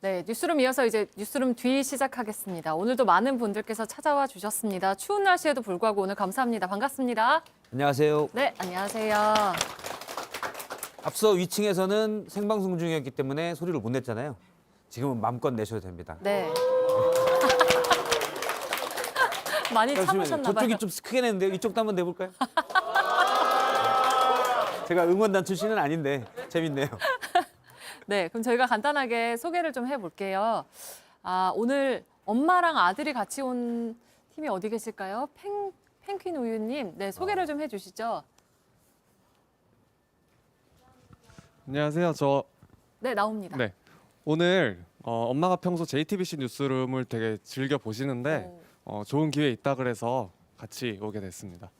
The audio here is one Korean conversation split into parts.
네, 뉴스룸 이어서 이제 뉴스룸 뒤 시작하겠습니다. 오늘도 많은 분들께서 찾아와 주셨습니다. 추운 날씨에도 불구하고 오늘 감사합니다. 반갑습니다. 안녕하세요. 네, 안녕하세요. 앞서 위층에서는 생방송 중이었기 때문에 소리를 못 냈잖아요. 지금은 마음껏 내셔도 됩니다. 네. 많이 참으셨나 봐요. 저쪽이 좀 크게 냈는데 이쪽도 한번 내볼까요? 제가 응원단 출신은 아닌데 재밌네요. 네, 그럼 저희가 간단하게 소개를 좀 해볼게요. 오늘 엄마랑 아들이 같이 온 팀이 어디 계실까요? 펭귄 우유님, 네, 소개를 좀 해주시죠. 안녕하세요. 네, 나옵니다. 네. 오늘 엄마가 평소 JTBC 뉴스룸을 되게 즐겨 보시는데 좋은 기회 있다 그래서 같이 오게 됐습니다.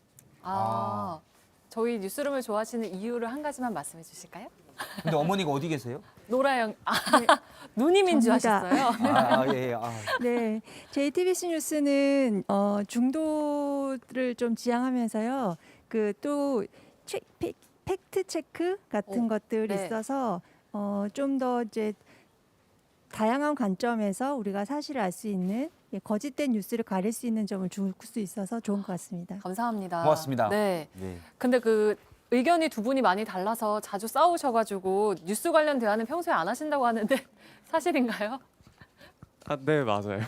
저희 뉴스룸을 좋아하시는 이유를 한 가지만 말씀해 주실까요? 근데 어머니가 어디 계세요? 노라영, 누님인 줄 접니다. 아셨어요? 예. 네, JTBC 뉴스는 중도를 좀 지향하면서요. 그 또 팩트 체크 같은 것들이 네. 있어서 좀 더 이제 다양한 관점에서 우리가 사실을 알 수 있는 거짓된 뉴스를 가릴 수 있는 점을 줄 수 있어서 좋은 것 같습니다. 감사합니다. 고맙습니다. 네. 네. 근데 그 의견이 두 분이 많이 달라서 자주 싸우셔가지고 뉴스 관련 대화는 평소에 안 하신다고 하는데 사실인가요? 네, 맞아요.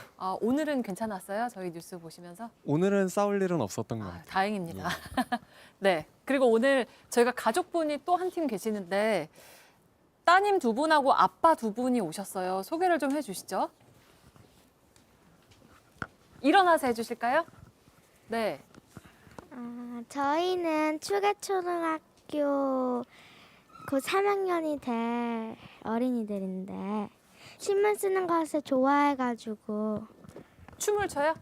오늘은 괜찮았어요? 저희 뉴스 보시면서? 오늘은 싸울 일은 없었던 것 같아요. 다행입니다. 네. 그리고 오늘 저희가 가족분이 또 한 팀 계시는데 따님 두 분하고 아빠 두 분이 오셨어요. 소개를 좀 해주시죠. 일어나서 해주실까요? 네. 저희는 추계초등학교 곧 3학년이 될 어린이들인데 신문 쓰는 것을 좋아해가지고 춤을 춰요?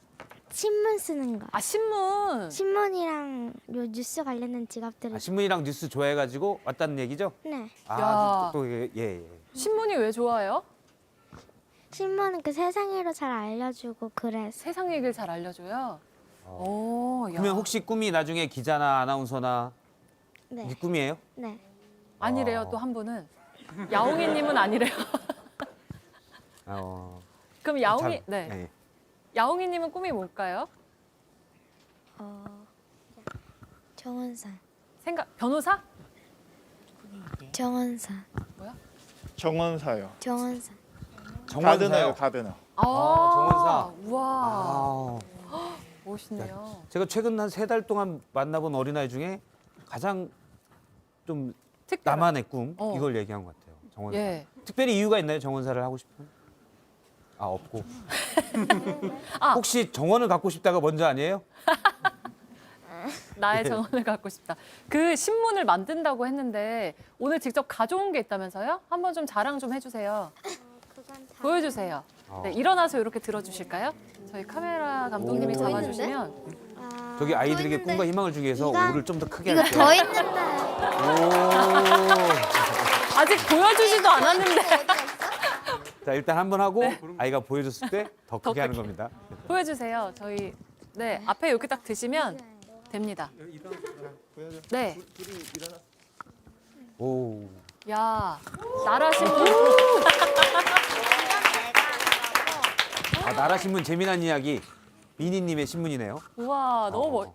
신문 쓰는 거. 신문. 신문이랑 요 뉴스 관련된 직업들을. 신문이랑 뉴스 좋아해가지고 왔다는 얘기죠? 네. 야. 예. 신문이 왜 좋아해요? 신문은 그 세상 일을 잘 알려주고 그래서. 세상 얘기를 잘 알려줘요. 오, 야. 그러면 혹시 꿈이 나중에 기자나 아나운서나 네. 이게 꿈이에요? 네. 아니래요, 또 한 분은. 야옹이님은 아니래요. 그럼 야옹이, 잘, 네. 예. 야옹이님은 꿈이 뭘까요? 정원사. 변호사? 정원사. 정원사요. 정원사. 가드너요, 가드너. 정원사. 우와, 멋있네요. 제가 최근 한 3달 동안 만나본 어린아이 중에 가장 좀 특별한. 나만의 꿈 어. 이걸 얘기한 것 같아요. 정원사. 예. 특별히 이유가 있나요? 정원사를 하고 싶은? 없고. 혹시 정원을 갖고 싶다가 먼저 아니에요? 나의 정원을 갖고 싶다. 그 신문을 만든다고 했는데 오늘 직접 가져온 게 있다면서요? 한번 좀 자랑 좀 해주세요. 보여주세요. 네, 일어나서 이렇게 들어주실까요? 저희 카메라 감독님이 오. 잡아주시면. 저기 아이들에게 있는데. 꿈과 희망을 주기 위해서 이거- 오를 좀 더 크게 이거 할게요. 더 있는데. 아직 보여주지도 않았는데. 자, 일단 한번 하고 아이가 보여줬을 때 더 크게 하는 겁니다. 보여주세요. 저희 네 앞에 이렇게 딱 드시면 됩니다. 네. 오. 야, 나라신문. 나라신문 재미난 이야기. 미니님의 신문이네요. 우와, 너무 멋.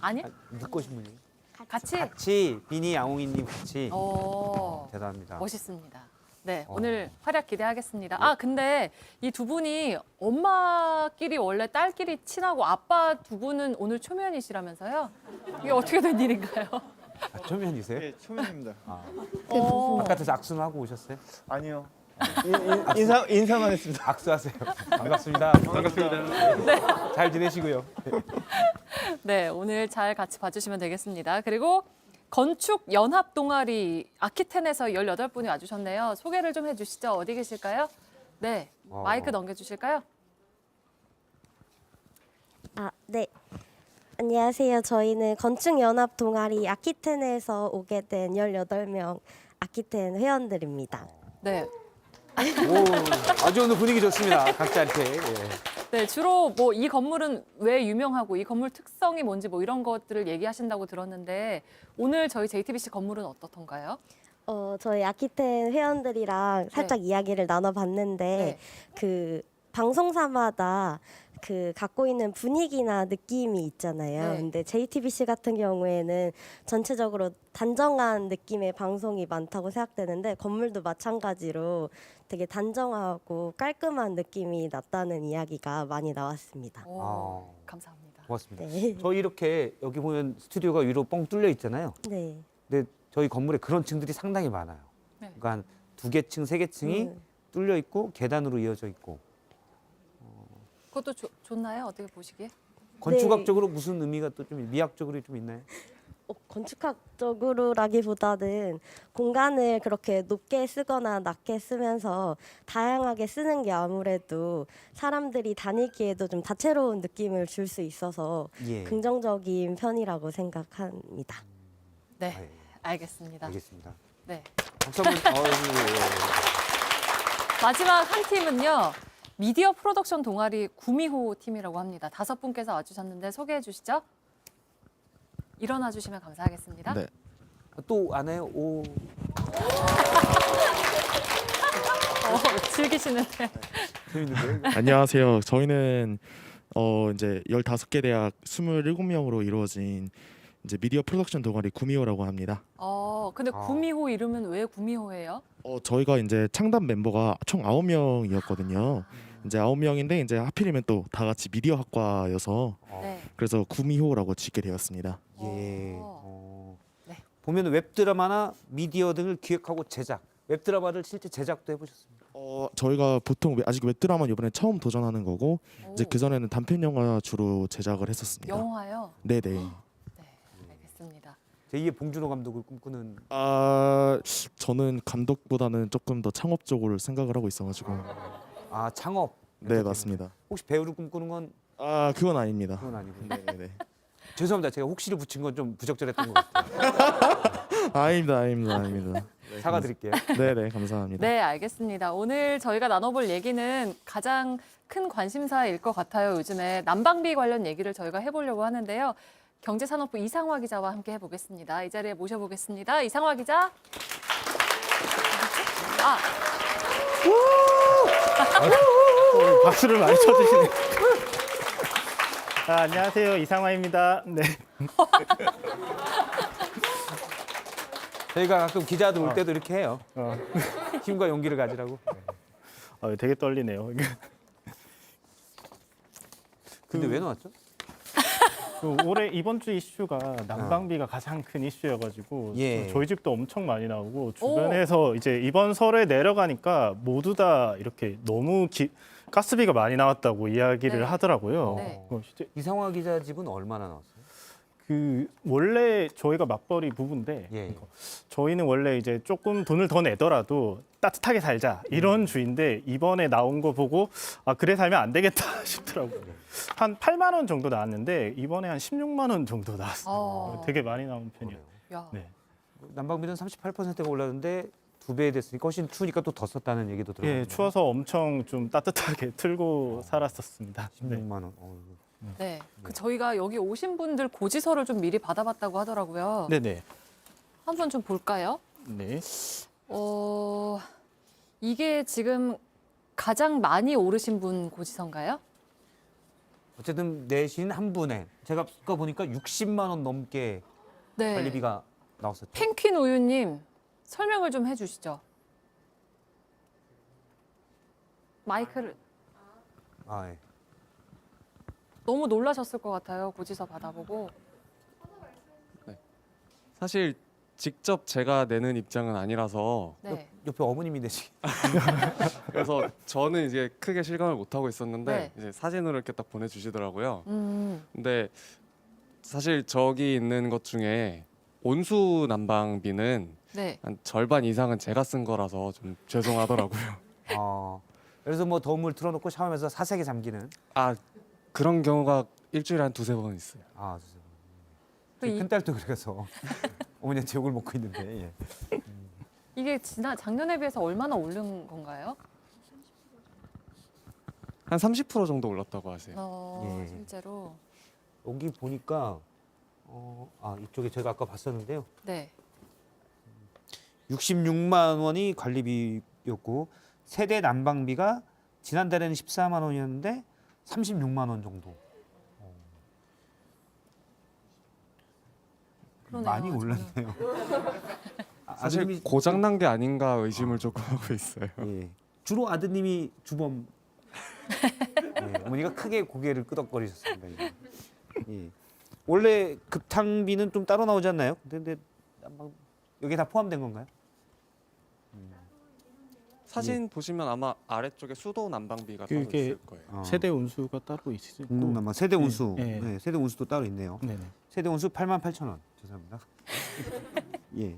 아니야? 누꺼 신문이에요? 같이. 같이 비니 양홍이님 같이. 대단합니다. 멋있습니다. 네, 오늘 활약 기대하겠습니다. 근데 이 두 분이 엄마끼리 원래 딸끼리 친하고 아빠 두 분은 오늘 초면이시라면서요? 이게 어떻게 된 일인가요? 초면이세요? 네, 초면입니다. 바깥에서 악수는 하고 오셨어요? 아니요. 인사만 했습니다. 악수하세요. 반갑습니다. 반갑습니다. 잘 지내시고요. 네, 오늘 잘 같이 봐주시면 되겠습니다. 그리고 건축 연합 동아리 아키텐에서 18분이 와주셨네요. 소개를 좀 해주시죠. 어디 계실까요? 네, 마이크 넘겨주실까요? 네. 안녕하세요. 저희는 건축연합 동아리 아키텐에서 오게 된 18명 아키텐 회원들입니다. 네, 오, 아주 오늘 분위기 좋습니다. 각자 이렇게. 예. 네, 주로 뭐 이 건물은 왜 유명하고 이 건물 특성이 뭔지 뭐 이런 것들을 얘기하신다고 들었는데 오늘 저희 JTBC 건물은 어떻던가요? 저희 아키텐 회원들이랑 살짝 이야기를 나눠봤는데 네. 그 방송사마다 그 갖고 있는 분위기나 느낌이 있잖아요. 네. 근데 JTBC 같은 경우에는 전체적으로 단정한 느낌의 방송이 많다고 생각되는데 건물도 마찬가지로 되게 단정하고 깔끔한 느낌이 났다는 이야기가 많이 나왔습니다. 오, 아. 감사합니다. 고맙습니다. 네. 저희 이렇게 여기 보면 스튜디오가 위로 뻥 뚫려 있잖아요. 네. 근데 저희 건물에 그런 층들이 상당히 많아요. 네. 그러니까 한 2개 층, 3개 층이 뚫려 있고 계단으로 이어져 있고. 그것도 좋나요? 어떻게 보시기에? 건축학적으로 무슨 의미가 또 좀 미학적으로 좀 있나요? 건축학적으로라기보다는 공간을 그렇게 높게 쓰거나 낮게 쓰면서 다양하게 쓰는 게 아무래도 사람들이 다니기에도 좀 다채로운 느낌을 줄 수 있어서 예. 긍정적인 편이라고 생각합니다. 네, 아, 예. 알겠습니다. 알겠습니다. 네. 박수 한번. 마지막 한 팀은요. 미디어 프로덕션 동아리 구미호 팀이라고 합니다. 5분께서 와주셨는데 소개해 주시죠. 일어나 주시면 감사하겠습니다. 네. 또 안 해요? 오. 즐기시는데. 재밌는데? 안녕하세요. 저희는 이제 15개 대학 27명으로 이루어진 이제 미디어 프로덕션 동아리 구미호라고 합니다. 근데 아. 구미호 이름은 왜 구미호예요? 저희가 이제 창단 멤버가 총 9명이었거든요. 이제 9명인데 이제 하필이면 또 다 같이 미디어 학과여서 네. 그래서 구미호라고 짓게 되었습니다. 예. 어. 네. 보면 웹드라마나 미디어 등을 기획하고 제작. 웹드라마를 실제 제작도 해보셨습니다. 저희가 보통 아직 웹드라마는 이번에 처음 도전하는 거고 이제 오, 그 전에는 단편 영화 주로 제작을 했었습니다. 영화요? 네네. 네, 알겠습니다. 제2의 봉준호 감독을 꿈꾸는. 저는 감독보다는 조금 더 창업 쪽으로 생각을 하고 있어가지고. 아, 창업. 네 맞습니다. 혹시 배우를 꿈꾸는 건 그건 아닙니다. 그건 아니고. 네네. 죄송합니다. 제가 혹시를 붙인 건 좀 부적절했던 것 같아요. 아닙니다. 사과드릴게요. 네네 감사합니다. 네, 알겠습니다. 오늘 저희가 나눠볼 얘기는 가장 큰 관심사일 것 같아요. 요즘에 난방비 관련 얘기를 저희가 해보려고 하는데요. 경제산업부 이상화 기자와 함께 해보겠습니다. 이 자리에 모셔보겠습니다. 이상화 기자. 박수를 많이 쳐주시네. 안녕하세요. 이상화입니다. 네. 저희가 가끔 기자들 올 때도 이렇게 해요. 힘과 용기를 가지라고. 되게 떨리네요. 근데 왜 나왔죠? 올해 이번 주 이슈가 난방비가 가장 큰 이슈여가지고 예. 저희 집도 엄청 많이 나오고 주변에서 이제 이번 설에 내려가니까 모두 다 이렇게 너무 가스비가 많이 나왔다고 이야기를 네. 하더라고요. 네. 실제 이상화 기자 집은 얼마나 나왔어요? 원래 저희가 맞벌이 부부인데 예. 저희는 원래 이제 조금 돈을 더 내더라도 따뜻하게 살자 이런 주인데 이번에 나온 거 보고 그래 살면 안 되겠다 싶더라고요. 한 8만 원 정도 나왔는데 이번에 한 16만 원 정도 나왔어요. 되게 많이 나온 편이에요. 야. 네. 난방비는 38%가 올랐는데 2배 됐으니까 훨씬 추우니까 또 더 썼다는 얘기도 들어요. 예, 추워서 엄청 좀 따뜻하게 틀고 살았었습니다. 네. 16만 원. 네, 저희가 여기 오신 분들 고지서를 좀 미리 받아봤다고 하더라고요. 네네. 한번 좀 볼까요? 네. 이게 지금 가장 많이 오르신 분 고지서인가요? 어쨌든 내신 한 분에 제가 아까 보니까 60만 원 넘게 네. 관리비가 나왔었죠. 펭귄 우유님 설명을 좀 해주시죠. 마이크를 예. 너무 놀라셨을 것 같아요. 고지서 받아보고. 사실 직접 제가 내는 입장은 아니라서 네. 옆에 어머님이 내시. 그래서 저는 이제 크게 실감을 못 하고 있었는데 네. 이제 사진으로 이렇게 딱 보내주시더라고요. 음, 근데 사실 저기 있는 것 중에 온수 난방비는 네. 한 절반 이상은 제가 쓴 거라서 좀 죄송하더라고요. 그래서 뭐 더운 틀어놓고 샤워하면서 사색에 잠기는. 그런 경우가 일주일에 한 2-3번 있어요. 그 이- 큰 딸도 그래서 어머니한테 욕을 먹고 있는데. 예. 이게 작년에 비해서 얼마나 오른 건가요? 한 30% 정도 올랐다고 하세요. 예. 실제로. 여기 보니까 이쪽에 제가 아까 봤었는데요. 네. 66만 원이 관리비였고 세대 난방비가 지난달에는 14만 원이었는데 36만 원 정도. 그러네요, 많이 올랐네요. 사실 아드님이 고장 난 게 아닌가 의심을 조금 하고 있어요. 예. 주로 아드님이 주범. 예, 어머니가 크게 고개를 끄덕거리셨습니다. 이제. 예. 원래 급탕비는 좀 따로 나오지 않나요? 근데 여기 다 포함된 건가요? 사진 보시면 아마 아래쪽에 수도 난방비가 따로 그게 있을 거예요. 세대 운수가 따로 있고. 아마 세대 운수. 네. 네, 세대 운수도 따로 있네요. 네네. 세대 운수 88,000원. 죄송합니다. 예,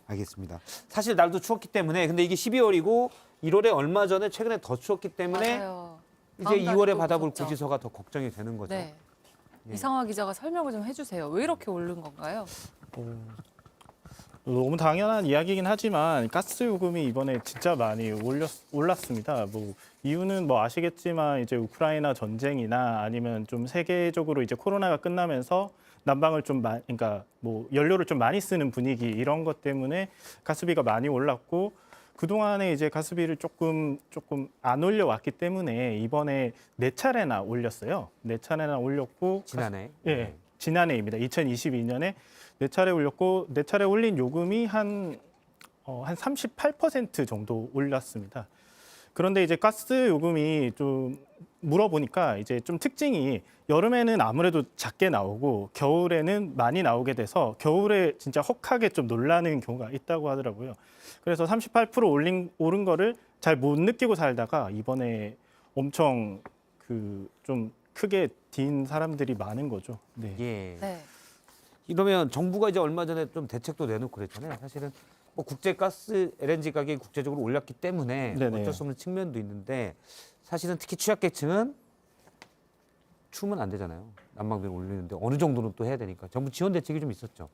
알겠습니다. 사실 날도 추웠기 때문에 근데 이게 12월이고 1월에 얼마 전에 최근에 더 추웠기 때문에 맞아요. 이제 다음 달에 2월에 또 받아볼 무섭죠. 고지서가 더 걱정이 되는 거죠. 네. 예. 이상화 기자가 설명을 좀 해주세요. 왜 이렇게 오른 건가요? 너무 당연한 이야기이긴 하지만 가스 요금이 이번에 진짜 많이 올랐습니다. 뭐 이유는 뭐 아시겠지만 이제 우크라이나 전쟁이나 아니면 좀 세계적으로 이제 코로나가 끝나면서 난방을 좀 그러니까 뭐 연료를 좀 많이 쓰는 분위기 이런 것 때문에 가스비가 많이 올랐고 그동안에 이제 가스비를 조금 안 올려왔기 때문에 이번에 4차례나 올렸어요. 4차례나 올렸고 지난해. 예, 지난해입니다. 2022년에 4차례 올렸고 4차례 올린 요금이 한 38% 정도 올랐습니다. 그런데 이제 가스 요금이 좀 물어보니까 이제 좀 특징이 여름에는 아무래도 작게 나오고 겨울에는 많이 나오게 돼서 겨울에 진짜 헉하게 좀 놀라는 경우가 있다고 하더라고요. 그래서 38% 오른 거를 잘 못 느끼고 살다가 이번에 엄청 좀 크게 뛴 사람들이 많은 거죠. 네. 예. 네. 이러면 정부가 이제 얼마 전에 좀 대책도 내놓고 그랬잖아요. 사실은 뭐 국제 가스 LNG 가격이 국제적으로 올랐기 때문에 네네. 어쩔 수 없는 측면도 있는데 사실은 특히 취약계층은 추우면 안 되잖아요. 난방비를 올리는데 어느 정도는 또 해야 되니까 정부 지원 대책이 좀 있었죠.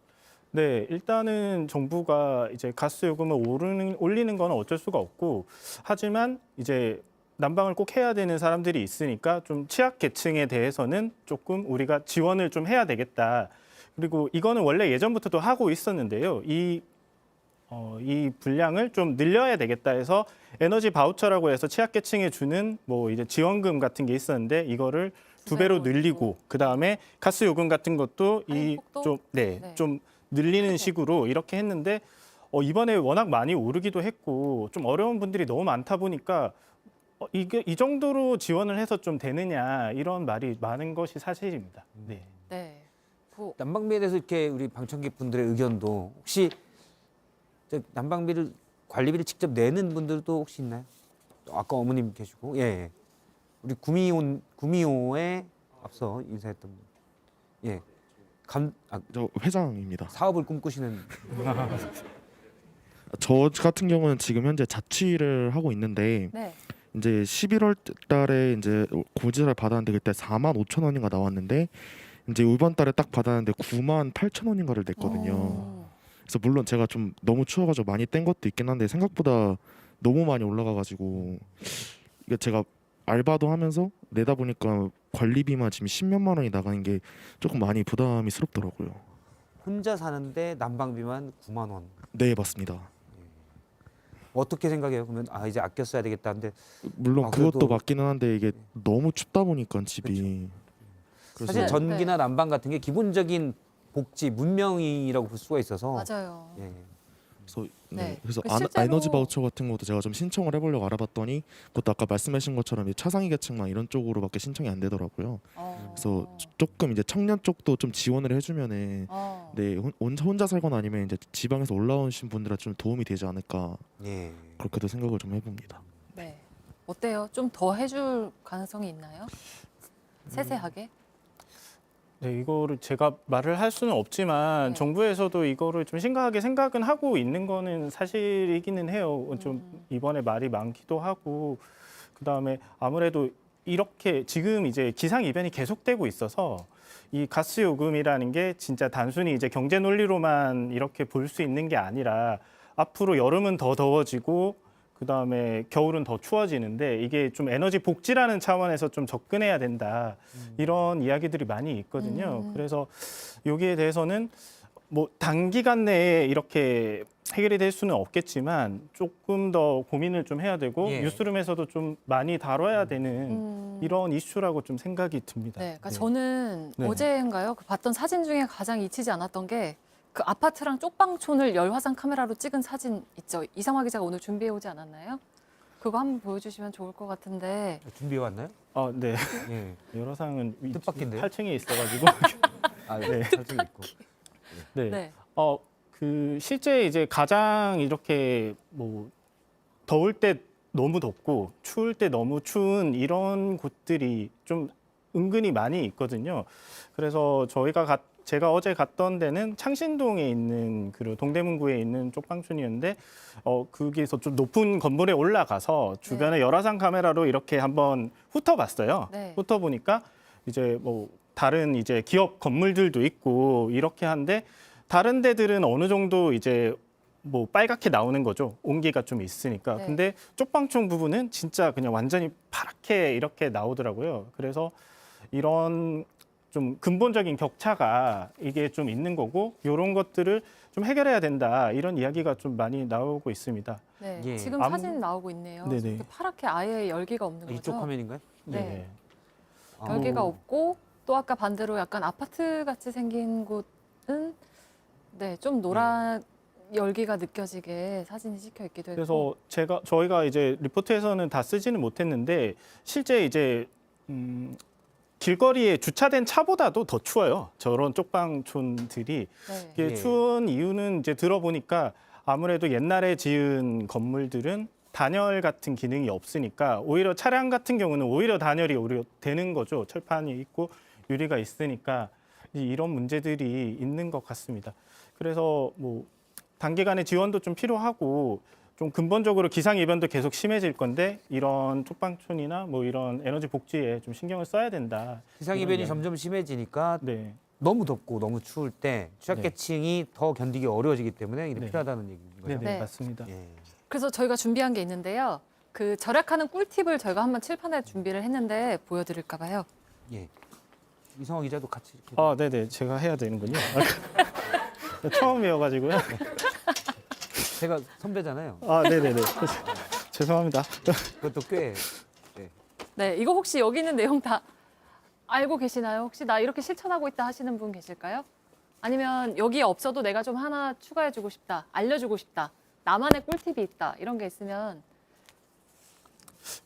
네, 일단은 정부가 이제 가스 요금을 올리는 건 어쩔 수가 없고 하지만 이제 난방을 꼭 해야 되는 사람들이 있으니까 좀 취약 계층에 대해서는 조금 우리가 지원을 좀 해야 되겠다. 그리고 이거는 원래 예전부터도 하고 있었는데요. 이 분량을 좀 늘려야 되겠다 해서 에너지 바우처라고 해서 취약계층에 주는 뭐 이제 지원금 같은 게 있었는데 이거를 2배로 늘리고 그다음에 가스 요금 같은 것도 할인폭도? 좀 늘리는 식으로 이렇게 했는데 이번에 워낙 많이 오르기도 했고 좀 어려운 분들이 너무 많다 보니까 이게 이 정도로 지원을 해서 좀 되느냐 이런 말이 많은 것이 사실입니다. 네. 네. 난방비에 대해서 이렇게 우리 방청객 분들의 의견도 혹시 난방비를 관리비를 직접 내는 분들도 혹시 있나요? 아까 어머님 계시고 예. 우리 구미호에 앞서 인사했던 분. 예. 저 회장입니다. 사업을 꿈꾸시는 저 같은 경우는 지금 현재 자취를 하고 있는데 네. 이제 11월 달에 이제 고지서를 받았는데 그때 45,000원인가 나왔는데 이제 이번 달에 딱 받았는데 98,000원인가를 냈거든요. 그래서 물론 제가 좀 너무 추워가지고 많이 뗀 것도 있긴 한데 생각보다 너무 많이 올라가가지고 이게 제가 알바도 하면서 내다 보니까 관리비만 지금 10몇만 원이 나가는 게 조금 많이 부담이스럽더라고요. 혼자 사는데 난방비만 9만 원. 네, 맞습니다. 어떻게 생각해요? 그러면 이제 아껴 써야 되겠다. 근데 물론 그래도- 그것도 맞기는 한데 이게 너무 춥다 보니까 집이 그래서 사실 네. 전기나 난방 같은 게 기본적인 복지, 문명이라고 볼 수가 있어서 맞아요. 예. 네. 그래서 실제로- 에너지 바우처 같은 것도 제가 좀 신청을 해보려고 알아봤더니 그것도 아까 말씀하신 것처럼 이제 차상위 계층만 이런 쪽으로밖에 신청이 안 되더라고요. 그래서 조금 이제 청년 쪽도 좀 지원을 해주면은 네 혼자 살거나 아니면 이제 지방에서 올라오신 분들한테 좀 도움이 되지 않을까 예. 그렇게도 생각을 좀 해봅니다. 네. 어때요? 좀 더 해줄 가능성이 있나요? 세세하게? 네, 이거를 제가 말을 할 수는 없지만 네. 정부에서도 이거를 좀 심각하게 생각은 하고 있는 거는 사실이기는 해요. 좀 이번에 말이 많기도 하고 그다음에 아무래도 이렇게 지금 이제 기상 이변이 계속되고 있어서 이 가스 요금이라는 게 진짜 단순히 이제 경제 논리로만 이렇게 볼 수 있는 게 아니라 앞으로 여름은 더 더워지고 그다음에 겨울은 더 추워지는데 이게 좀 에너지 복지라는 차원에서 좀 접근해야 된다. 이런 이야기들이 많이 있거든요. 그래서 여기에 대해서는 뭐 단기간 내에 이렇게 해결이 될 수는 없겠지만 조금 더 고민을 좀 해야 되고 예. 뉴스룸에서도 좀 많이 다뤄야 되는 이런 이슈라고 좀 생각이 듭니다. 네, 그러니까 네. 저는 네. 어제인가요? 그 봤던 사진 중에 가장 잊히지 않았던 게 그 아파트랑 쪽방촌을 열화상 카메라로 찍은 사진 있죠. 이상화 기자가 오늘 준비해 오지 않았나요? 그거 한번 보여주시면 좋을 것 같은데. 준비해 왔나요? 네. 예. 여러상은 뜻밖인데요? 8층에 있어가지고 아, 네. 살짝 있고. 네. 네. 그 실제 이제 가장 이렇게 뭐 더울 때 너무 덥고 추울 때 너무 추운 이런 곳들이 좀 은근히 많이 있거든요. 그래서 제가 어제 갔던 데는 창신동에 있는 그 동대문구에 있는 쪽방촌이었는데 거기서 좀 높은 건물에 올라가서 주변에 열화상 카메라로 이렇게 한번 훑어봤어요. 네. 훑어보니까 이제 뭐 다른 이제 기업 건물들도 있고 이렇게 한데 다른 데들은 어느 정도 이제 뭐 빨갛게 나오는 거죠. 온기가 좀 있으니까. 네. 근데 쪽방촌 부분은 진짜 그냥 완전히 파랗게 이렇게 나오더라고요. 그래서 이런 좀 근본적인 격차가 이게 좀 있는 거고 이런 것들을 좀 해결해야 된다. 이런 이야기가 좀 많이 나오고 있습니다. 네. 예. 지금 아무- 사진 나오고 있네요. 네네. 이렇게 파랗게 아예 열기가 없는 거죠. 이쪽 화면인가요? 네. 아, 열기가 없고 또 아까 반대로 약간 아파트 같이 생긴 곳은 네, 좀 노란 열기가 느껴지게 사진이 찍혀 있기도 했고. 그래서 저희가 이제 리포트에서는 다 쓰지는 못했는데 실제 이제 길거리에 주차된 차보다도 더 추워요. 저런 쪽방촌들이. 네. 이게 예. 추운 이유는 이제 들어보니까 아무래도 옛날에 지은 건물들은 단열 같은 기능이 없으니까 오히려 차량 같은 경우는 오히려 단열이 오히려 되는 거죠. 철판이 있고 유리가 있으니까 이런 문제들이 있는 것 같습니다. 그래서 뭐 단기간에 지원도 좀 필요하고 좀 근본적으로 기상이변도 계속 심해질 건데 이런 쪽방촌이나 뭐 이런 에너지 복지에 좀 신경을 써야 된다. 기상이변이 이런 점점 심해지니까 네. 너무 덥고 너무 추울 때 취약계층이 더 견디기 어려워지기 때문에 이게 네. 필요하다는 얘기인 거죠. 네, 네. 맞습니다. 예. 그래서 저희가 준비한 게 있는데요. 그 절약하는 꿀팁을 저희가 한번 칠판에 준비를 했는데 보여드릴까 봐요. 예. 이성화 기자도 같이 이렇게. 네네. 제가 해야 되는군요. 처음이어가지고요. 제가 선배잖아요. 네네네. 죄송합니다. 그것도 꽤. 네, 이거 혹시 여기 있는 내용 다 알고 계시나요? 혹시 나 이렇게 실천하고 있다 하시는 분 계실까요? 아니면 여기에 없어도 내가 좀 하나 추가해주고 싶다, 알려주고 싶다, 나만의 꿀팁이 있다 이런 게 있으면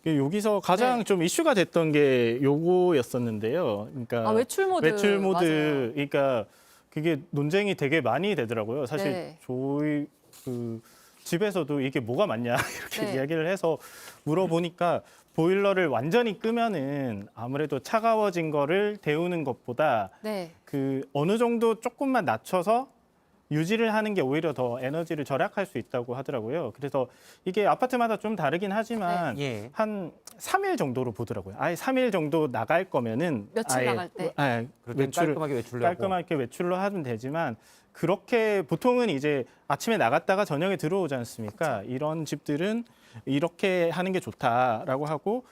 여기서 가장 네. 좀 이슈가 됐던 게 요거였었는데요. 그러니까 외출 모드. 외출 모드. 맞아요. 그러니까 그게 논쟁이 되게 많이 되더라고요. 사실 네. 저희 그 집에서도 이게 뭐가 맞냐 이렇게 네. 이야기를 해서 물어보니까 보일러를 완전히 끄면은 아무래도 차가워진 거를 데우는 것보다 네, 그 어느 정도 조금만 낮춰서 유지를 하는 게 오히려 더 에너지를 절약할 수 있다고 하더라고요. 그래서 이게 아파트마다 좀 다르긴 하지만 예. 한 3일 정도로 보더라고요. 아예 3일 정도 나갈 거면은 며칠 아예 나갈 때? 그럴 땐 깔끔하게 외출을 하고. 깔끔하게 외출로 하면 되지만 그렇게 보통은 이제 아침에 나갔다가 저녁에 들어오지 않습니까? 이런 집들은 이렇게 하는 게 좋다라고 하고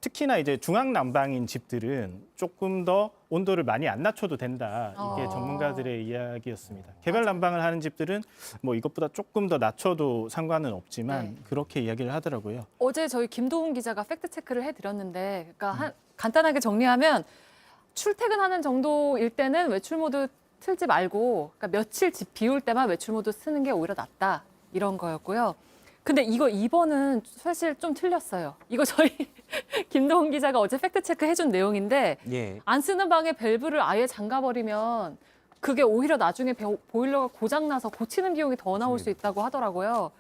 특히나 이제 중앙 난방인 집들은 조금 더 온도를 많이 안 낮춰도 된다. 이게 어. 전문가들의 이야기였습니다. 개별 난방을 하는 집들은 뭐 이것보다 조금 더 낮춰도 상관은 없지만 네. 그렇게 이야기를 하더라고요. 어제 저희 김도훈 기자가 팩트 체크를 해드렸는데, 그러니까 간단하게 정리하면 출퇴근하는 정도일 때는 외출 모드 틀지 말고, 그러니까 며칠 집 비울 때만 외출 모드 쓰는 게 오히려 낫다 이런 거였고요. 근데 이거 2번은 사실 좀 틀렸어요. 이거 저희 김도훈 기자가 어제 팩트 체크 해준 내용인데 예. 안 쓰는 방에 밸브를 아예 잠가버리면 그게 오히려 나중에 보일러가 고장나서 고치는 비용이 더 나올 수 있다고 하더라고요.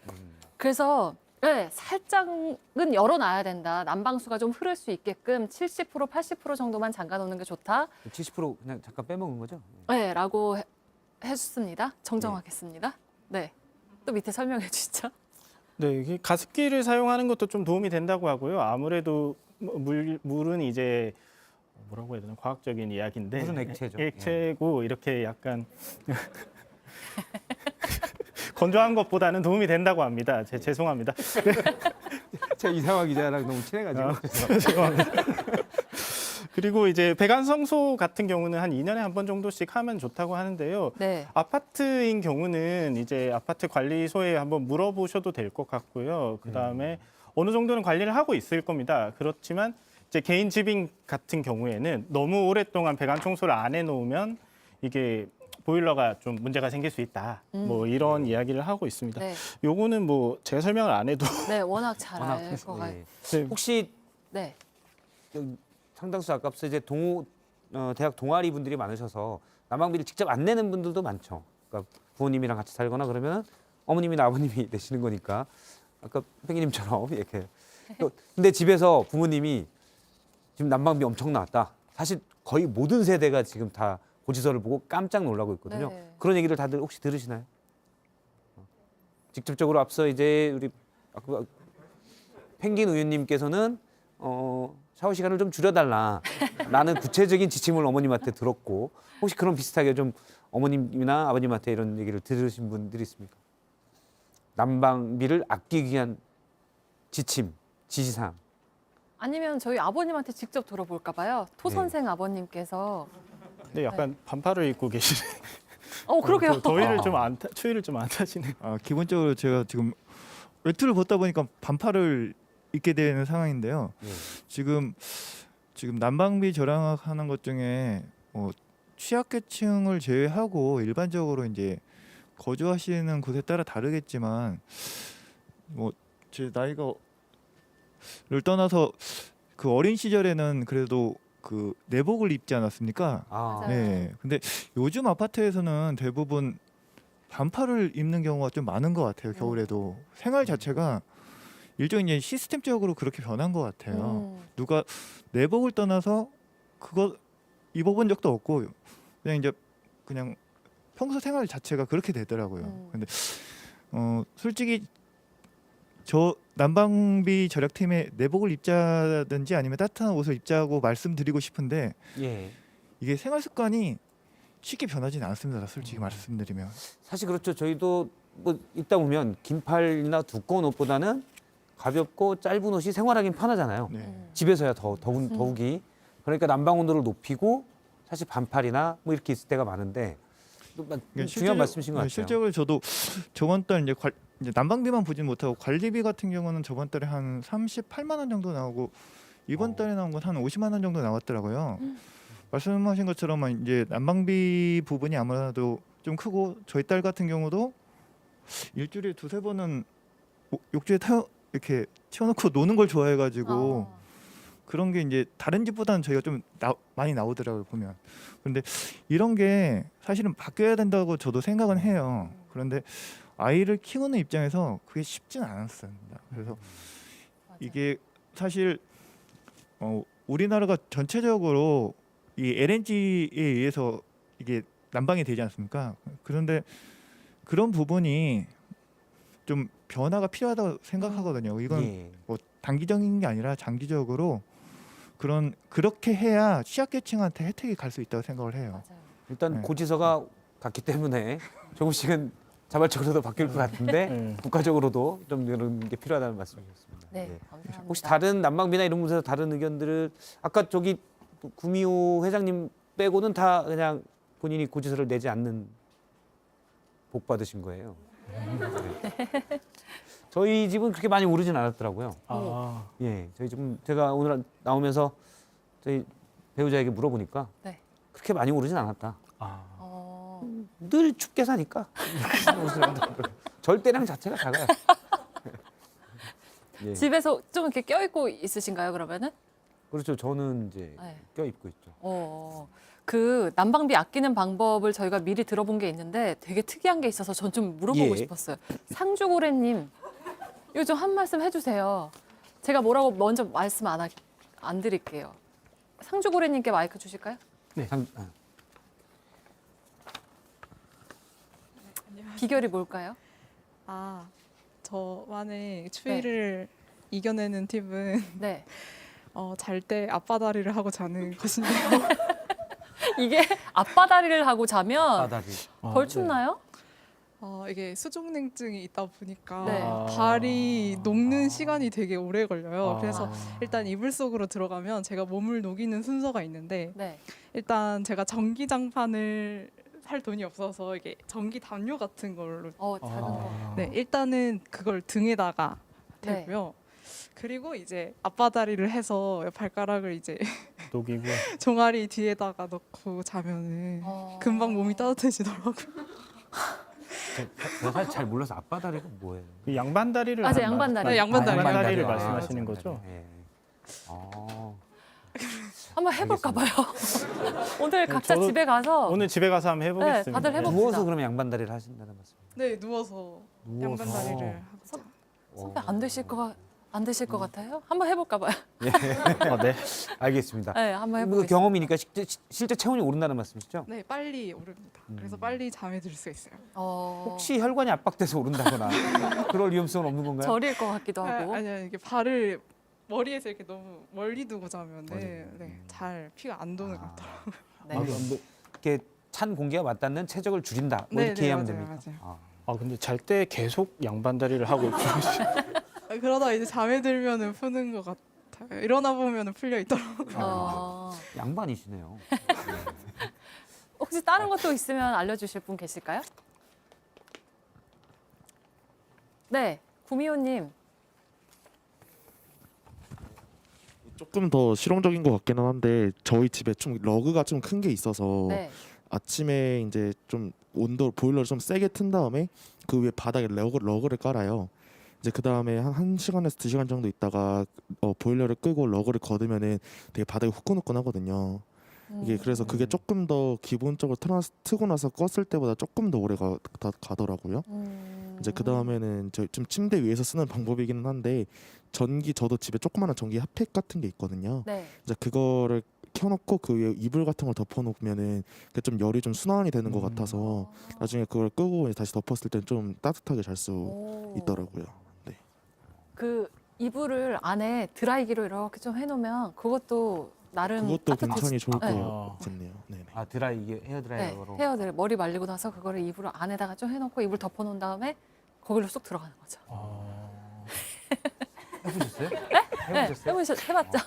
그래서 네, 살짝은 열어놔야 된다. 난방수가 좀 흐를 수 있게끔 70%, 80% 정도만 잠가놓는 게 좋다. 70% 그냥 잠깐 빼먹은 거죠? 네, 라고 해줬습니다. 정정하겠습니다. 네. 또 밑에 설명해 주시죠. 네, 이게 가습기를 사용하는 것도 좀 도움이 된다고 하고요. 아무래도 물은 이제 뭐라고 해야 되나 과학적인 이야기인데 무슨 액체죠? 액체고 이렇게 약간 건조한 것보다는 도움이 된다고 합니다. 죄송합니다. 제가 이상화 기자랑 너무 친해가지고. 죄송합니다. 그리고 이제 배관청소 같은 경우는 한 2년에 한 번 정도씩 하면 좋다고 하는데요. 네. 아파트인 경우는 이제 아파트 관리소에 한번 물어보셔도 될 것 같고요. 그다음에 어느 정도는 관리를 하고 있을 겁니다. 그렇지만 이제 개인 집인 같은 경우에는 너무 오랫동안 배관 청소를 안 해놓으면 이게 보일러가 좀 문제가 생길 수 있다. 뭐 이런 이야기를 하고 있습니다. 네. 요거는 뭐 제가 설명을 안 해도 네, 워낙 잘 워낙 알 것 같아요. 예. 네. 혹시 네. 상당수 아깝서 이제 대학 동아리 분들이 많으셔서 난방비를 직접 안 내는 분들도 많죠. 그러니까 부모님이랑 같이 살거나 그러면 어머님이나 아버님이 내시는 거니까 아까 팽이님처럼 이렇게. 근데 집에서 부모님이 지금 난방비 엄청 나왔다. 사실 거의 모든 세대가 지금 다 고지서를 보고 깜짝 놀라고 있거든요. 네. 그런 얘기를 다들 혹시 들으시나요? 직접적으로 앞서 이제 우리 아까 펭귄 우유님께서는 샤워 시간을 좀 줄여달라라는 구체적인 지침을 어머님한테 들었고 혹시 그런 비슷하게 좀 어머님이나 아버님한테 이런 얘기를 들으신 분들이 있습니까? 난방비를 아끼기 위한 지침, 지시사항. 아니면 저희 아버님한테 직접 들어볼까 봐요. 토 네. 선생 아버님께서. 근데 약간 반팔을 입고 계시네. 그러게요. 더위를 좀 안 추위를 좀 안 타시네. 기본적으로 제가 지금 외투를 벗다 보니까 반팔을 입게 되는 상황인데요. 예. 지금 난방비 절약하는 것 중에 취약계층을 제외하고 일반적으로 이제 거주하시는 곳에 따라 다르겠지만 제 나이가를 떠나서 그 어린 시절에는 그래도 그 내복을 입지 않았습니까? 아, 맞아요. 네. 근데 요즘 아파트에서는 대부분 반팔을 입는 경우가 좀 많은 것 같아요. 겨울에도 생활 자체가 일종의 이제 시스템적으로 그렇게 변한 것 같아요. 누가 내복을 떠나서 그거 입어본 적도 없고 그냥 평소 생활 자체가 그렇게 되더라고요. 근데 솔직히 저 난방비 절약팀에 내복을 입자든지 아니면 따뜻한 옷을 입자고 말씀드리고 싶은데 예. 이게 생활 습관이 쉽게 변하지는 않습니다. 솔직히 말씀드리면. 사실 그렇죠. 저희도 뭐 입다 보면 긴팔이나 두꺼운 옷보다는 가볍고 짧은 옷이 생활하기는 편하잖아요. 네. 집에서야 더욱이. 그러니까 난방 온도를 높이고 사실 반팔이나 뭐 이렇게 있을 때가 많은데 또 중요한 말씀이신 것 같아요. 실제로 저도 저번 달 이제 난방비만 보진 못하고 관리비 같은 경우는 저번 달에 한 38만 원 정도 나오고 이번 달에 나온 건 한 50만 원 정도 나왔더라고요. 말씀하신 것처럼 이제 난방비 부분이 아무래도 좀 크고 저희 딸 같은 경우도 일주일에 두세 번은 욕조에 이렇게 채워놓고 노는 걸 좋아해가지고 그런 게 이제 다른 집보다는 저희가 좀 많이 나오더라고요 보면. 그런데 이런 게 사실은 바뀌어야 된다고 저도 생각은 해요. 그런데 아이를 키우는 입장에서 그게 쉽지는 않았습니다. 그래서 이게 사실 우리나라가 전체적으로 이 LNG에 의해서 이게 난방이 되지 않습니까? 그런데 그런 부분이 좀 변화가 필요하다고 생각하거든요. 이건 예. 뭐 단기적인 게 아니라 장기적으로 그렇게 해야 취약계층한테 혜택이 갈 수 있다고 생각을 해요. 맞아요. 일단 네. 고지서가 같기 때문에 조금씩은 자발적으로도 바뀔 것 같은데 국가적으로도 좀 이런 게 필요하다는 말씀이셨습니다. 네, 예. 감사합니다. 혹시 다른 난방비나 이런 문제에서 다른 의견들을 아까 저기 구미호 회장님 빼고는 다 그냥 본인이 고지서를 내지 않는 복 받으신 거예요. 네. 저희 집은 그렇게 많이 오르진 않았더라고요. 아, 예, 저희 집은 제가 오늘 나오면서 저희 배우자에게 물어보니까 네. 그렇게 많이 오르진 않았다. 늘 춥게 사니까 절대량 자체가 작아요. 예. 집에서 좀 이렇게 껴입고 있으신가요, 그러면은? 그렇죠. 저는 이제 네. 껴입고 있죠. 그 난방비 아끼는 방법을 저희가 미리 들어본 게 있는데 되게 특이한 게 있어서 전 좀 물어보고 예. 싶었어요. 상주고래님, 이거 좀 한 말씀 해주세요. 제가 뭐라고 먼저 말씀 안 드릴게요. 상주고래님께 마이크 주실까요? 비결이 뭘까요? 저만의 추위를 이겨내는 팁은 네. 잘 때 앞바다리를 하고 자는 것인데요. 이게 앞바다리를 하고 자면 바닥이. 덜 춥나요? 이게 수족냉증이 있다 보니까 네. 발이 녹는 시간이 되게 오래 걸려요. 아. 그래서 일단 이불 속으로 들어가면 제가 몸을 녹이는 순서가 있는데 네. 일단 제가 전기장판을 살 돈이 없어서 이게 전기 담요 같은 걸로 작은 거. 네, 일단은 그걸 등에다가 네. 대고요. 그리고 이제 앞바다리를 해서 발가락을 이제 녹이고. 종아리 뒤에다가 넣고 자면은 금방 몸이 따뜻해지더라고요. 제가 사실 잘 몰라서 앞바다리가 뭐예요? 그 양반다리를 맞아, 한 양반다리. 네, 양반다리. 양반다리를 아, 말씀하시는 거죠? 예. 한번 해볼까 봐요. 오늘 네, 각자 저도 집에 가서 오늘 집에 가서 한번 해보겠습니다. 네, 다들 해봅시다. 누워서 그러면 양반다리를 하신다는 말씀. 네, 누워서 누워서. 양반다리를 하고 선배 안 되실 것 같아요? 한번 해볼까 봐요. 네. 알겠습니다. 네, 한번 그 해보겠습니다. 경험이니까 실제 체온이 오른다는 말씀이시죠? 네, 빨리 오릅니다. 그래서 빨리 잠에 들 수 있어요. 혹시 혈관이 압박돼서 오른다거나 그럴 위험성은 없는 건가요? 저릴 것 같기도 하고. 아니요, 이게 발을 머리에서 이렇게 너무 멀리 두고 자면은 멀리. 잘 피가 안 도는 것 같아요. 네. 뭐 이렇게 찬 공기가 맞닿는 최적을 줄인다. 뭐 네, 이렇게 네, 이해하면 맞아요, 됩니까? 맞아요. 아 근데 잘 때 계속 양반다리를 하고 그러다 이제 잠에 들면은 푸는 것 같아요. 일어나 보면은 풀려 있더라고요. 양반이시네요. 혹시 다른 것도 있으면 알려주실 분 계실까요? 네, 구미호님. 조금 더 실용적인 것 같기는 한데 저희 집에 좀 러그가 좀 큰 게 있어서 네. 아침에 이제 좀 온도 보일러를 좀 세게 튼 다음에 그 위에 바닥에 러그를 깔아요. 이제 그 다음에 한 1시간에서 2시간 정도 있다가 보일러를 끄고 러그를 걷으면은 되게 바닥이 후끈후끈하거든요. 이게 그래서 그게 조금 더 기본적으로 트고 나서 껐을 때보다 조금 더 오래 가더라고요. 이제 그 다음에는 저 좀 침대 위에서 쓰는 방법이기는 한데 저도 집에 조그마한 전기 핫팩 같은 게 있거든요. 네. 이제 그거를 켜놓고 그 위에 이불 같은 걸 덮어놓으면은 그게 좀 열이 좀 순환이 되는 것 같아서 나중에 그걸 끄고 이제 다시 덮었을 땐 좀 따뜻하게 잘 수 오. 있더라고요. 네. 그 이불을 안에 드라이기로 이렇게 좀 해놓으면 그것도 나름 그것도 따뜻해지- 괜찮이 좋을 네. 것 같네요. 네네. 아 이게 네, 헤어드라이어로. 헤어들 머리 말리고 나서 그거를 이불 안에다가 좀 해놓고 이불 덮어놓은 다음에 거기로 쏙 들어가는 거죠. 해보셨어요? 네, 해봤죠.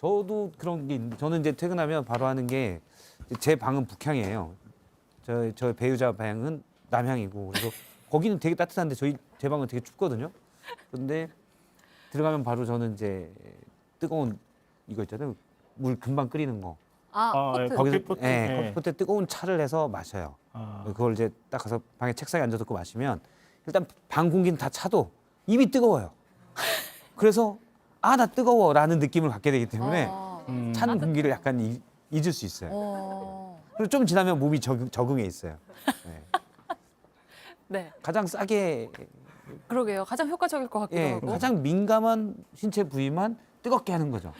저도 그런 게 있는데 저는 이제 퇴근하면 바로 하는 게 제 방은 북향이에요. 저 배우자 방은 남향이고 그래서 거기는 되게 따뜻한데 제 방은 되게 춥거든요. 그런데 들어가면 바로 저는 이제 뜨거운 이거 있잖아요. 물 금방 끓이는 거. 포트. 거기서 커피포트. 커피포트에 뜨거운 차를 해서 마셔요. 그걸 이제 딱 가서 방에 책상에 앉아서 그 마시면 일단 방 공기는 다 차도 입이 뜨거워요. 그래서 나 뜨거워라는 느낌을 갖게 되기 때문에 찬 공기를 약간 잊을 수 있어요. 그리고 좀 지나면 몸이 적응해 있어요. 네. 네, 가장 싸게 그러게요. 가장 효과적일 것 같기도 하고. 가장 민감한 신체 부위만 뜨겁게 하는 거죠.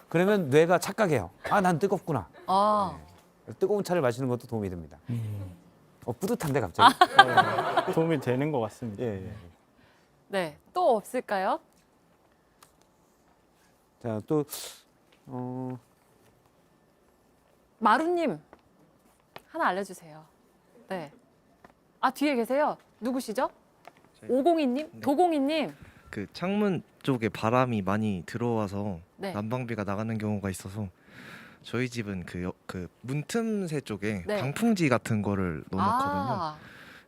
그러면 뇌가 착각해요. 난 뜨겁구나. 뜨거운 차를 마시는 것도 도움이 됩니다. 뿌듯한데 갑자기. 도움이 되는 것 같습니다. 예. 네, 또 없을까요? 자, 또 마루님 하나 알려주세요. 네. 뒤에 계세요. 누구시죠? 502님? 도공이님. 그 창문 쪽에 바람이 많이 들어와서 네. 난방비가 나가는 경우가 있어서 저희 집은 그 문틈새 쪽에 네. 방풍지 같은 거를 넣어놓거든요. 아,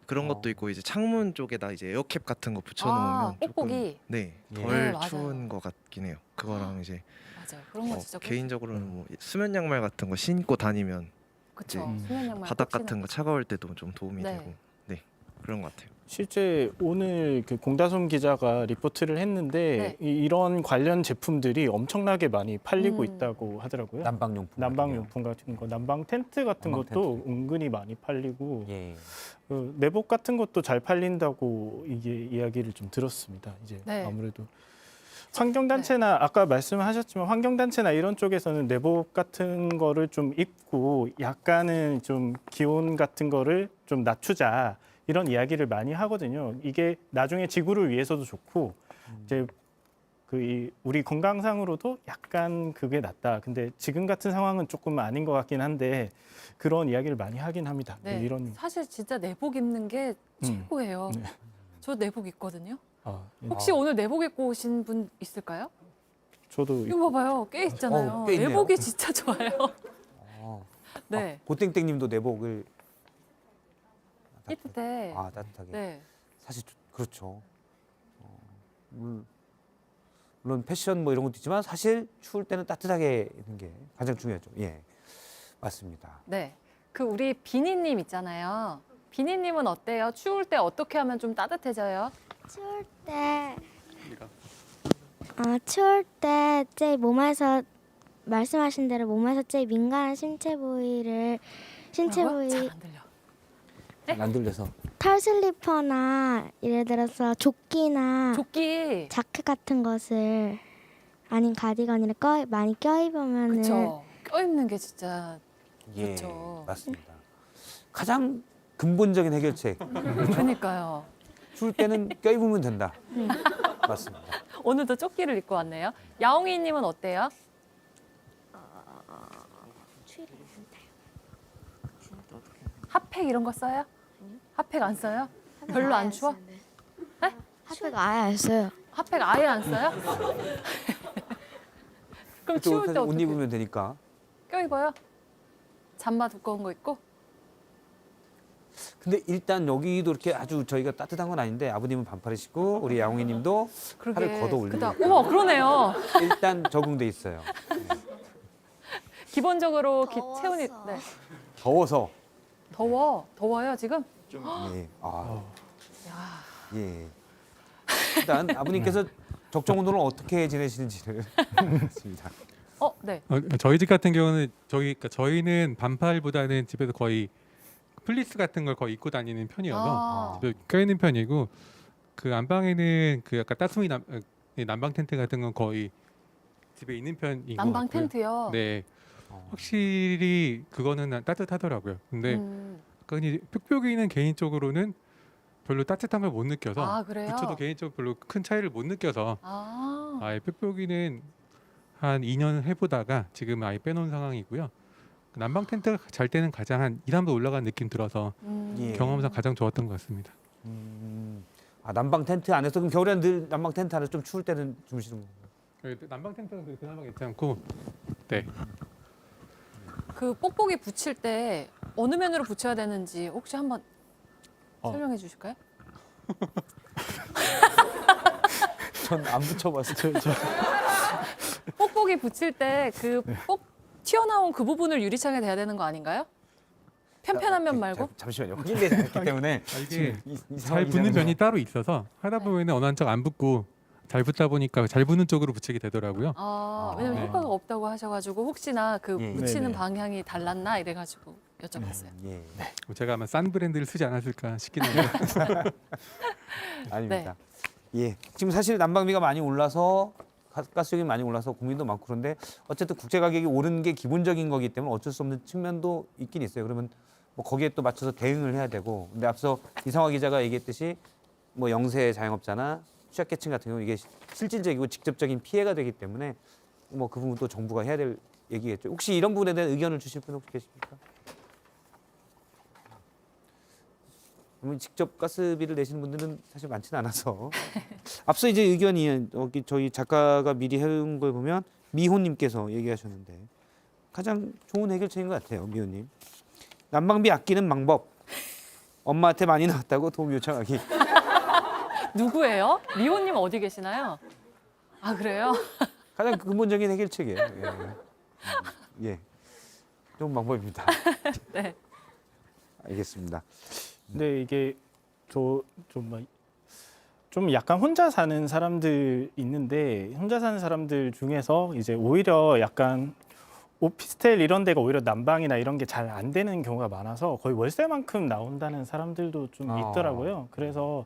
그런 것도 있고 이제 창문 쪽에다 이제 에어캡 같은 거 붙여놓으면 조금 뽁뽁이. 네, 예. 덜 네, 맞아요. 추운 것 같긴 해요. 그거랑 이제 맞아요. 그런 거 진짜 개인적으로는 뭐 수면 양말 같은 거 신고 다니면 그렇죠. 수면 양말 바닥 꼭 같은 거 차가울 때도 좀 도움이 네. 되고 네 그런 것 같아요. 실제 오늘 그 공다솜 기자가 리포트를 했는데 네. 이런 관련 제품들이 엄청나게 많이 팔리고 음. 있다고 하더라고요. 난방용품. 난방용품 같은 거, 난방 텐트 같은 난방 것도 텐트. 은근히 많이 팔리고 예. 내복 같은 것도 잘 팔린다고 이게 이야기를 좀 들었습니다. 이제 네. 아무래도 환경단체나 아까 말씀하셨지만 환경단체나 이런 쪽에서는 내복 같은 거를 좀 입고 약간은 좀 기온 같은 거를 좀 낮추자 이런 이야기를 많이 하거든요. 이게 나중에 지구를 위해서도 좋고 이제 우리 건강상으로도 약간 그게 낫다. 근데 지금 같은 상황은 조금 아닌 것 같긴 한데 그런 이야기를 많이 하긴 합니다. 네. 이런 사실 진짜 내복 입는 게 최고예요. 네. 저 내복 입거든요. 예. 혹시 오늘 내복 입고 오신 분 있을까요? 저도 이거 봐봐요. 꽤 있잖아요. 꽤 있네요. 내복이 진짜 좋아요. 어. 네. 고땡땡님도 내복을 따뜻해. 따뜻하게. 네. 사실 그렇죠. 물론 패션 뭐 이런 것도 있지만 사실 추울 때는 따뜻하게 입는 게 가장 중요하죠. 예, 맞습니다. 네. 그 우리 비니님 있잖아요. 비니님은 어때요? 추울 때 어떻게 하면 좀 따뜻해져요? 추울 때 제일 몸에서 말씀하신 대로 몸에서 제일 민감한 신체 부위를 뭐라고요? 잘안 들려. 잘 안 들려서. 털 슬리퍼나 예를 들어서 조끼나 조끼. 자켓 같은 것을 아닌 가디건이를 많이 껴입으면은 그렇죠. 껴입는 게 진짜 예, 그렇죠. 맞습니다. 가장 근본적인 해결책. 그러니까요. 추울 때는 껴입으면 된다. 맞습니다. 오늘도 조끼를 입고 왔네요. 야옹이님은 어때요? 핫팩 이런 거 써요? 핫팩 안 써요? 별로 안 추워? 네? 핫팩 아예 안 써요. 핫팩 아예 안 써요? 그럼 추울 때 옷 어떻게 입으면 되니까. 껴입어요? 잠바 두꺼운 거 입고? 근데 일단 여기도 이렇게 아주 저희가 따뜻한 건 아닌데 아버님은 반팔이시고 우리 야옹이님도 팔을 걷어 올리고 어머 그러네요. 일단 적응돼 있어요. 기본적으로 체온이 네. 더워서. 더워요 지금? 예. 예. 일단 아버님께서 적정 온도를 어떻게 지내시는지를 알겠습니다. 네. 저희 집 같은 경우는 저희는 반팔보다는 집에서 거의 플리스 같은 걸 거의 입고 다니는 편이어서 집에 껴있는 편이고 그 안방에는 그 약간 따스미 난방 텐트 같은 건 거의 집에 있는 편인 것 난방 같고요. 텐트요? 네. 확실히 그거는 따뜻하더라고요. 근데 이 뾱뾱이는 개인적으로는 별로 따뜻한 걸 못 느껴서 그래요? 저도 개인적으로 별로 큰 차이를 못 느껴서 아예 뾱뾱이는 한 2년 해보다가 지금 아예 빼놓은 상황이고요. 난방 텐트 잘 때는 가장 한 2, 3도 올라간 느낌 들어서 예. 경험상 가장 좋았던 것 같습니다. 난방 텐트 안에서 그럼 겨울에는 늘 난방 텐트 안에서 좀 추울 때는 주무시는 건가요? 난방 텐트는 그나마 괜찮고, 네. 그 뽁뽁이 붙일 때 어느 면으로 붙여야 되는지 혹시 한번 설명해 주실까요? 전 안 붙여봤어요. 뽁뽁이 붙일 때 그 튀어나온 그 부분을 유리창에 대야 되는 거 아닌가요? 편편한 면 말고? 잠시만요. 확인되지 않기 때문에 이게 이 잘 붙는 면이 따로 있어서 하다 보면 어느 한쪽 안 붙고 잘 붙다 보니까 잘 붙는 쪽으로 붙이게 되더라고요. 왜냐면 네. 효과가 없다고 하셔가지고 혹시나 그 붙이는 네네. 방향이 달랐나 이래가지고 여쭤봤어요. 예. 제가 아마 싼 브랜드를 쓰지 않았을까 싶긴 한데. 아닙니다. 예. 지금 사실 난방비가 많이 올라서 가스요금이 많이 올라서 고민도 많고 그런데 어쨌든 국제 가격이 오른 게 기본적인 거기 때문에 어쩔 수 없는 측면도 있긴 있어요. 그러면 뭐 거기에 또 맞춰서 대응을 해야 되고. 근데 앞서 이상화 기자가 얘기했듯이 뭐 영세 자영업자나 취약계층 같은 경우 이게 실질적이고 직접적인 피해가 되기 때문에 뭐 그 부분도 정부가 해야 될 얘기겠죠. 혹시 이런 부분에 대한 의견을 주실 분 혹시 계십니까? 그러면 직접 가스비를 내시는 분들은 사실 많지는 않아서 앞서 이제 의견이 여기 저희 작가가 미리 해온 걸 보면 미호님께서 얘기하셨는데 가장 좋은 해결책인 것 같아요. 미호님. 난방비 아끼는 방법. 엄마한테 많이 나왔다고 도움 요청하기. 누구예요? 미호님 어디 계시나요? 아 그래요? 가장 근본적인 해결책이에요. 예. 좋은 방법입니다. 네. 알겠습니다. 근데 이게 좀 약간 혼자 사는 사람들 있는데 혼자 사는 사람들 중에서 이제 오히려 약간 오피스텔 이런 데가 오히려 난방이나 이런 게 잘 안 되는 경우가 많아서 거의 월세만큼 나온다는 사람들도 좀 있더라고요. 그래서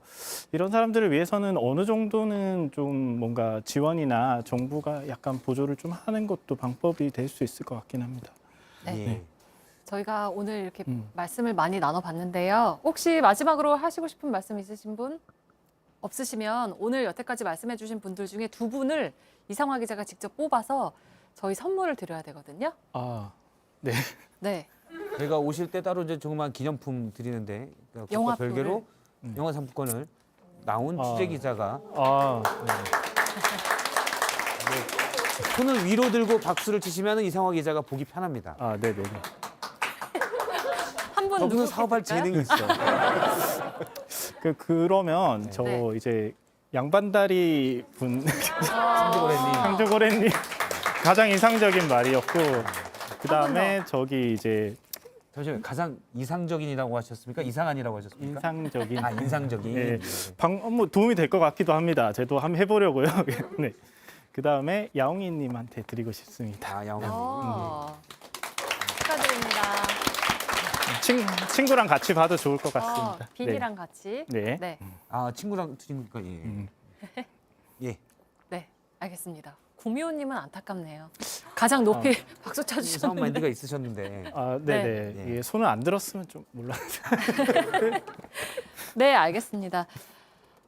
이런 사람들을 위해서는 어느 정도는 좀 뭔가 지원이나 정부가 약간 보조를 좀 하는 것도 방법이 될 수 있을 것 같긴 합니다. 네. 예. 저희가 오늘 이렇게 말씀을 많이 나눠봤는데요. 혹시 마지막으로 하시고 싶은 말씀 있으신 분? 없으시면 오늘 여태까지 말씀해주신 분들 중에 두 분을 이상화 기자가 직접 뽑아서 저희 선물을 드려야 되거든요. 아, 네. 네. 저희가 오실 때 따로 이제 조그만 기념품 드리는데 그것과 영화표를. 별개로 영화 상품권을 나온 취재 기자가 네. 손을 위로 들고 박수를 치시면 이상화 기자가 보기 편합니다. 아, 네, 네. 한 분 저분은 누구 사업할 뽑을까요? 재능이 있어. 그러면 저 네. 이제 양반다리 분 상주고래님. 상주고래님 가장 인상적인 말이었고 그다음에 저기 이제 잠시만요. 가장 이상적인이라고 하셨습니까? 이상한이라고 하셨습니까? 인상적인 아, 인상적인. 네. 뭐 도움이 될 것 같기도 합니다. 저도 한번 해보려고요. 네. 그다음에 야옹이님한테 드리고 싶습니다. 아, 야옹이. 축하드립니다. 친구랑 같이 봐도 좋을 것 같습니다. 비니랑 같이. 네. 네. 아, 친구랑 친구니까 예. 예. 네. 알겠습니다. 구미호님은 안타깝네요. 가장 높이 박수 이상한 쳐주셨는데. 마인드가 있으셨는데. 아, 네네. 네. 예, 손을 안 들었으면 좀 몰랐어요. 네, 알겠습니다.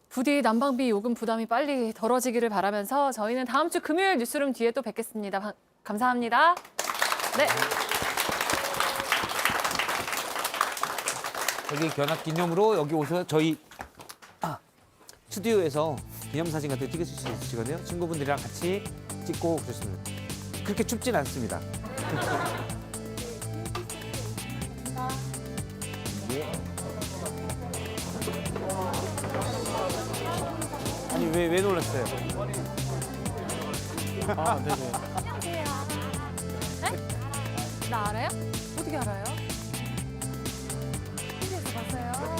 부디 난방비 요금 부담이 빨리 덜어지기를 바라면서 저희는 다음 주 금요일 뉴스룸 뒤에 또 뵙겠습니다. 감사합니다. 네. 여기 견학 기념으로 여기 오셔서 저희 스튜디오에서 기념사진 같은 거 찍으실 수 있으시거든요. 친구분들이랑 같이 찍고 그러시면 그렇게 춥진 않습니다. 예. 아니 왜 놀랐어요? 아, 네네. 나 알아요? 어떻게 알아요? TV에서 봤어요.